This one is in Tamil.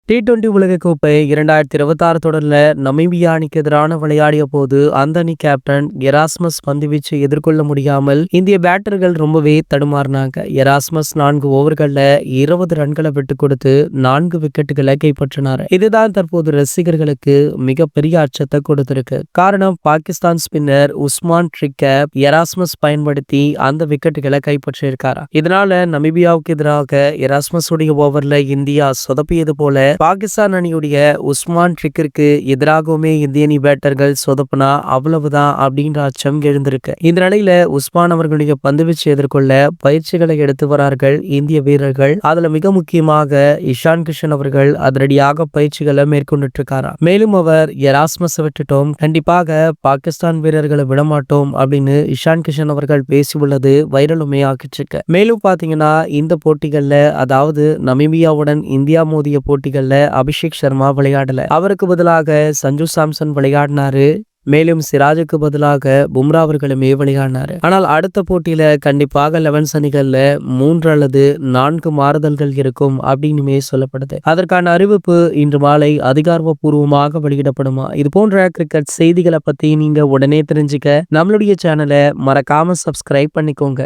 T20 உலகக்கோப்பை 2026 தொடர்ல நமீபியா அணிக்கு எதிரான விளையாடிய போது அந்த அணி கேப்டன் எராஸ்மஸ் பந்துவீச்சை எதிர்கொள்ள முடியாமல் இந்திய பேட்டர்கள் ரொம்பவே தடுமாறினாங்க. எராஸ்மஸ் 4 ஓவர்கள்ல 20 ரன்களை விட்டுக் கொடுத்து 4 விக்கெட்டுகளை கைப்பற்றினார். இதுதான் தற்போது ரசிகர்களுக்கு மிகப்பெரிய அச்சத்தை கொடுத்திருக்கு. காரணம், பாகிஸ்தான் ஸ்பின்னர் உஸ்மான் ட்ரிக்கப் எராஸ்மஸ் பயன்படுத்தி அந்த விக்கெட்டுகளை கைப்பற்றியிருக்காரா. இதனால நமீபியாவுக்கு எதிராக எராஸ்மஸ் உடைய ஓவர்ல இந்தியா சொதப்பியது போல பாகிஸ்தான் அணியுடைய உஸ்மான் ட்ரிக்கிற்கு எதிராகவுமே இந்திய அணி பேட்டர்கள் சொதப்புனா அவ்வளவுதான் அப்படின்ற அச்சம் எழுந்திருக்கு. இந்த நிலையில உஸ்மான் அவர்களுடைய பந்துவீச்சு எதிர்கொள்ள பயிற்சிகளை எடுத்து வரார்கள் இந்திய வீரர்கள். அதுல மிக முக்கியமாக இஷான் கிஷன் அவர்கள் அதிரடியாக பயிற்சிகளை மேற்கொண்டுட்டு இருக்காரா. மேலும் அவர் எராஸ்மஸ் விட்டுட்டோம், கண்டிப்பாக பாகிஸ்தான் வீரர்களை விடமாட்டோம் அப்படின்னு இஷான் கிஷன் அவர்கள் பேசியுள்ளது வைரலுமே ஆக்கிச்சிருக்கு. மேலும் பாத்தீங்கன்னா இந்த போட்டிகள்ல, அதாவது நமீபியாவுடன் இந்தியா மோதிய போட்டிகள்ல அபிஷேக் சர்மா விளையாடல. அவருக்கு பதிலாக சஞ்சு சாம்சன் விளையாடினாரு. மேலும் சிராஜுக்கு பதிலாக பும்ரா அவர்களுமே விளையாடினாரு. ஆனால் அடுத்த போட்டியில கண்டிப்பாக 11 அணிகள்ல 3 அல்லது 4 மாறுதல்கள் இருக்கும் அப்படின்னுமே சொல்லப்படுது. அதற்கான அறிவிப்பு இன்று மாலை அதிகாரப்பூர்வமாக வெளியிடப்படுமா. இது போன்ற கிரிக்கெட் செய்திகளை பத்தி நீங்க உடனே தெரிஞ்சுக்க நம்மளுடைய சேனலை மறக்காம சப்ஸ்கிரைப் பண்ணிக்கோங்க.